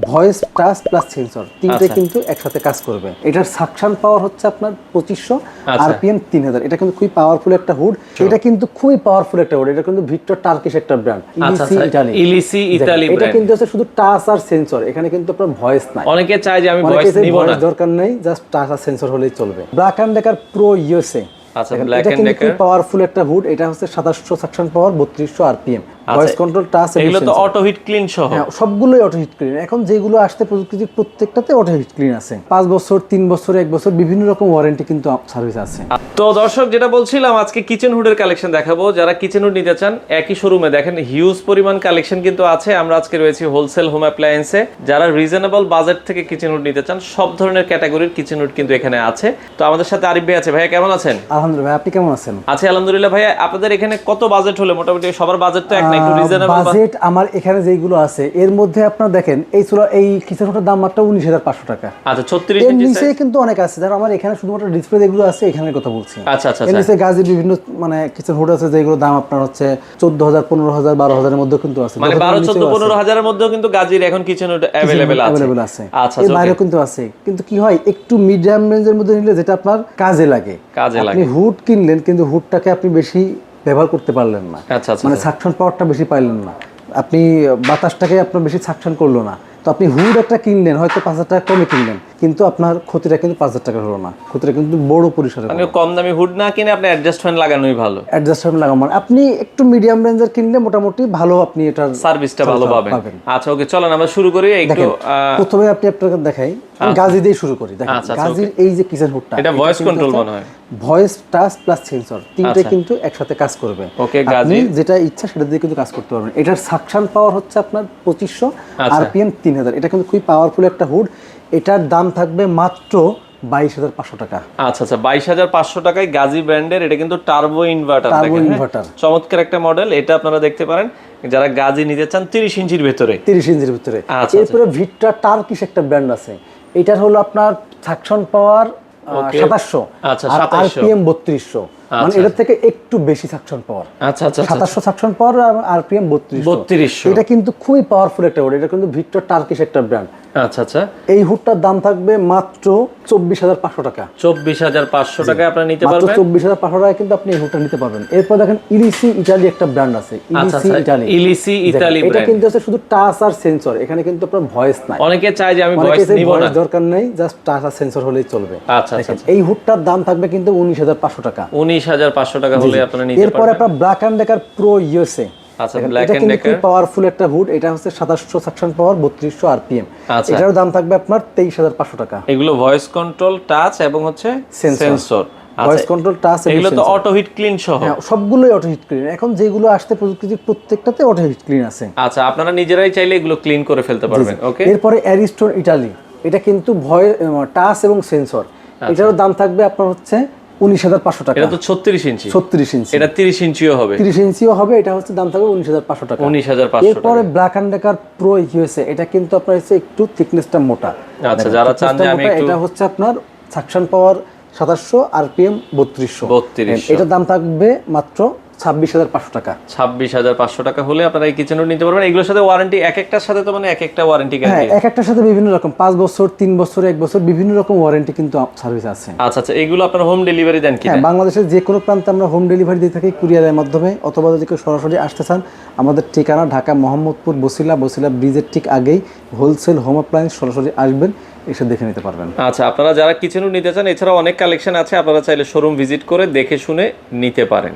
Voice touch plus sensor তিনটে কিন্তু একসাথে কাজ করবে। এটার সাকশন পাওয়ার হচ্ছে আপনার 2500, আরপিএম 3000। এটা কিন্তু খুবই পাওয়ারফুল একটা হুড। এটা কিন্তু খুবই পাওয়ারফুল একটা হুড। এটা কিন্তু ভিক্টর টার্কিশ একটা ব্র্যান্ড, ইলিসি ইতালি। ইলিসি ইতালি এটা কিন্তু হচ্ছে শুধু টাচ আর সেন্সর, এখানে কিন্তু আপনার ভয়েস নাই। অনেকে চায় যে আমি ভয়েস নিব না, দরকার নেই, জাস্ট টাচ আর সেন্সর হলেই চলবে। Black and Decker pro USA. আচ্ছা, ব্ল্যাক এটা এন্ড কিন্তু ডেকার খুব পাওয়ারফুল একটা হুড। এটা হচ্ছে 2700 suction power, 3200 RPM, voice control, touch এবং এগুলো তো অটো হিট ক্লিন সহ। হ্যাঁ, সবগুলোই অটো হিট ক্লিন। এখন যেগুলো আসছে প্রযুক্তির প্রত্যেকটাতে অটো হিট ক্লিন আছে। 5 বছর, 3 বছর, 1 বছর বিভিন্ন রকম ওয়ারেন্টি কিন্তু সার্ভিস আছে। তো দর্শক, যেটা বলছিলাম, আজকে কিচেন হুডের কালেকশন দেখাবো। যারা কিচেন হুড নিতে চান একই শোরুমে দেখেন হিউজ পরিমাণ কালেকশন কিন্তু আছে। আমরা আজকে রয়েছি হোলসেল হোম অ্যাপ্লায়েন্সে। যারা রিজনেবল বাজেট থেকে কিচেন হুড নিতে চান সব ধরনের ক্যাটাগরির কিচেন হুড কিন্তু এখানে আছে। তো আমাদের সাথে আরিফ ভাই আছে। ভাইয়া কেমন আছেন? আলহামদুলিল্লাহ, আপনি কেমন আছেন? আছি আলহামদুলিল্লাহ। ভাইয়া আপনাদের এখানে কত বাজেট হলে মোটামুটি, সবার বাজেট তো এক না, একটু রিজনেবল বাজেট আমার এখানে যেগুলো আছে এর মধ্যে আপনারা দেখেন এই কিচেন হুডের দাম মাত্র 19500 টাকা। আচ্ছা, 36 এর ইঞ্চি নিচে কিন্তু অনেক আছে। যারা আমার এখানে শুধুমাত্র ডিসপ্লে যেগুলো আছে এখানের কথা বলছি। আচ্ছা আচ্ছা এর নিচে গাজীর বিভিন্ন মানে কিচেন হুড আছে যেগুলো দাম আপনার হচ্ছে 14000, 15000, 12000 এর মধ্যে কিন্তু আছে। মানে 12, 14, 15 এর মধ্যেও কিন্তু গাজীর এখন কিচেন হুড अवेलेबल আছে। আচ্ছা, এর বাইরেও কিন্তু আছে। কিন্তু কি হয়, একটু মিডিয়াম রেঞ্জের মধ্যে নিলে যেটা আপনার কাজে লাগে। আপনি হুড কিনলেন কিন্তু হুডটাকে আপনি বেশি ব্যবহার করতে পারলেন না, মানে সাকশন পাওয়ারটা বেশি পাইলেন না, আপনি বাতাসটাকে আপনার বেশি সাকশন করলো না। তো আপনি হুড একটা কিনলেন, হয়তো 5000 টাকা কমে কিনলেন, কিন্তু আপনার ক্ষতিটা কিন্তু 5000 টাকা হলো না, ক্ষতিটা কিন্তু বড় পরিসরে। মানে কম দামি হুড না কিনে আপনি অ্যাডজাস্টমেন্ট লাগানোই ভালো। অ্যাডজাস্টমেন্ট লাগানো মানে আপনি একটু মিডিয়াম রেঞ্জের কিনলে মোটামুটি ভালো, আপনি এটার সার্ভিসটা ভালো পাবেন। আচ্ছা, ওকে, চলেন আমরা শুরু করি। একটু প্রথমে আপনি আপনাকে দেখাই, আমি গাজী দিয়ে শুরু করি। দেখেন গাজীর এই যে কিচেন হুডটা, এটা ভয়েস কন্ট্রোল মনে হয়, ভয়েস টাচ প্লাস সেন্সর তিনটে কিন্তু একসাথে কাজ করবে। ওকে, আপনি যেটা ইচ্ছা সেটা দিয়ে কিন্তু কাজ করতে পারবেন। এটার সাকশন পাওয়ার হচ্ছে আপনার 2500, আরপিএম 3000। এটা কিন্তু খুবই পাওয়ারফুল একটা হুড। এটার দাম থাকবে মাত্র 22500 টাকা। আচ্ছা আচ্ছা, 22500 টাকায় গাজী ব্র্যান্ডের। এটা কিন্তু টার্বো ইনভার্টার, চমৎকার একটা মডেল। এটা আপনারা দেখতে পারেন যারা গাজী নিতে চান 30 ইঞ্চির ভিতরে। 30 ইঞ্চির ভিতরে। এরপরে ভিক্টর টার্কিশ একটা ব্র্যান্ড আছে। এটার হলো আপনার সাকশন পাওয়ার 2700, আচ্ছা, আরপিএম 3200। মানে এর থেকে একটু বেশি সাকশন পাওয়ার। আচ্ছা আচ্ছা, 2700 সাকশন পাওয়ার, আরপিএম 3200। এটা কিন্তু খুবই পাওয়ারফুল একটা হুড। এটা কিন্তু ভিক্টর টার্কিশ একটা ব্র্যান্ড। আচ্ছা আচ্ছা, এই হুডটার দাম থাকবে মাত্র 24500 টাকা। 24500 টাকায় আপনারা নিতে পারবেন। মাত্র 24500 টাকায় কিন্তু আপনি এই হুডটা নিতে পারবেন। এরপর দেখেন ইলিসি ইতালি একটা ব্র্যান্ড আছে, ইলিসি ইতালি। এটা কিন্তু হচ্ছে শুধু টাচ আর সেন্সর, এখানে কিন্তু আপনার ভয়েস নাই। অনেকে চায় যে আমি ভয়েস নিব না, দরকার নেই, জাস্ট টাচ আর সেন্সর হলেই চলবে। আচ্ছা আচ্ছা, এই হুডটার দাম থাকবে কিন্তু 19500 টাকা। 19500 টাকা হলে আপনারা নিতে পারবেন। এরপর আপনার Black and Decker pro USA. আচ্ছা, ব্ল্যাক এন্ড ডেকার খুব পাওয়ারফুল একটা হুড। এটা হচ্ছে 2700 সাকশন পাওয়ার, 3200 আরপিএম। এটার দাম থাকবে আপনার 23500 টাকা। এগুলো ভয়েস কন্ট্রোল, টাচ এবং হচ্ছে সেন্সর। ভয়েস কন্ট্রোল, টাচ, এগুলো তো অটো হিট ক্লিন সহ। হ্যাঁ, সবগুলোই অটো হিট ক্লিন। এখন যেগুলো আসছে প্রযুক্তির প্রত্যেকটাতে অটো হিট ক্লিন আছে। আচ্ছা, আপনারা নিজেরাই চাইলে এগুলো ক্লিন করে ফেলতে পারবেন। ওকে, এরপরে অ্যারিস্টোন ইতালি। এটা কিন্তু টাচ এবং সেন্সর। এটারও দাম থাকবে আপনার হচ্ছে 19500 টাকা। এটা তো 36 ইঞ্চি। 36 ইঞ্চি। এটা 30 ইঞ্চিও হবে। 30 ইঞ্চিও হবে। এটা হচ্ছে দাম থাকবে 19500 টাকা। 19500 টাকা। এরপরে Black and Decker pro USA. এটা কিন্তু আপনার হচ্ছে একটু থিকনেসটা মোটা। আচ্ছা, যারা চান যে আমি একটু, এটা হচ্ছে আপনার সাকশন পাওয়ার 2700, আরপিএম 3200। এটার দাম থাকবে মাত্র 26500 টাকা। 26500 টাকা হলে আপনারা এই কিচেন হুড নিতে পারবেন। এগুলোর সাথে ওয়ারেন্টি এক একটার সাথে তো মানে এক একটা ওয়ারেন্টি গ্যারান্টি। হ্যাঁ, এক একটার সাথে বিভিন্ন রকম 5 বছর, 3 বছর, 1 বছর বিভিন্ন রকম ওয়ারেন্টি কিন্তু সার্ভিস আছে। আচ্ছা আচ্ছা, এগুলো আপনারা হোম ডেলিভারি দেন কি? হ্যাঁ, বাংলাদেশের যে কোনো প্রান্তে আমরা হোম ডেলিভারি দিয়ে থাকি কুরিয়ারের মাধ্যমে, অথবা যদি কেউ সরাসরি আসতে চান আমাদের ঠিকানা ঢাকা মোহাম্মদপুর বসিলা ব্রিজের ঠিক আগেই হোলসেল হোম অ্যাপ্লায়েন্স। সরাসরি আসবেন, এসে দেখে নিতে পারবেন। আচ্ছা, আপনারা যারা কিচেন হুড নিতে চান এছাড়াও অনেক কালেকশন আছে, আপনারা চাইলে শোরুম ভিজিট করে দেখে শুনে নিতে পারেন।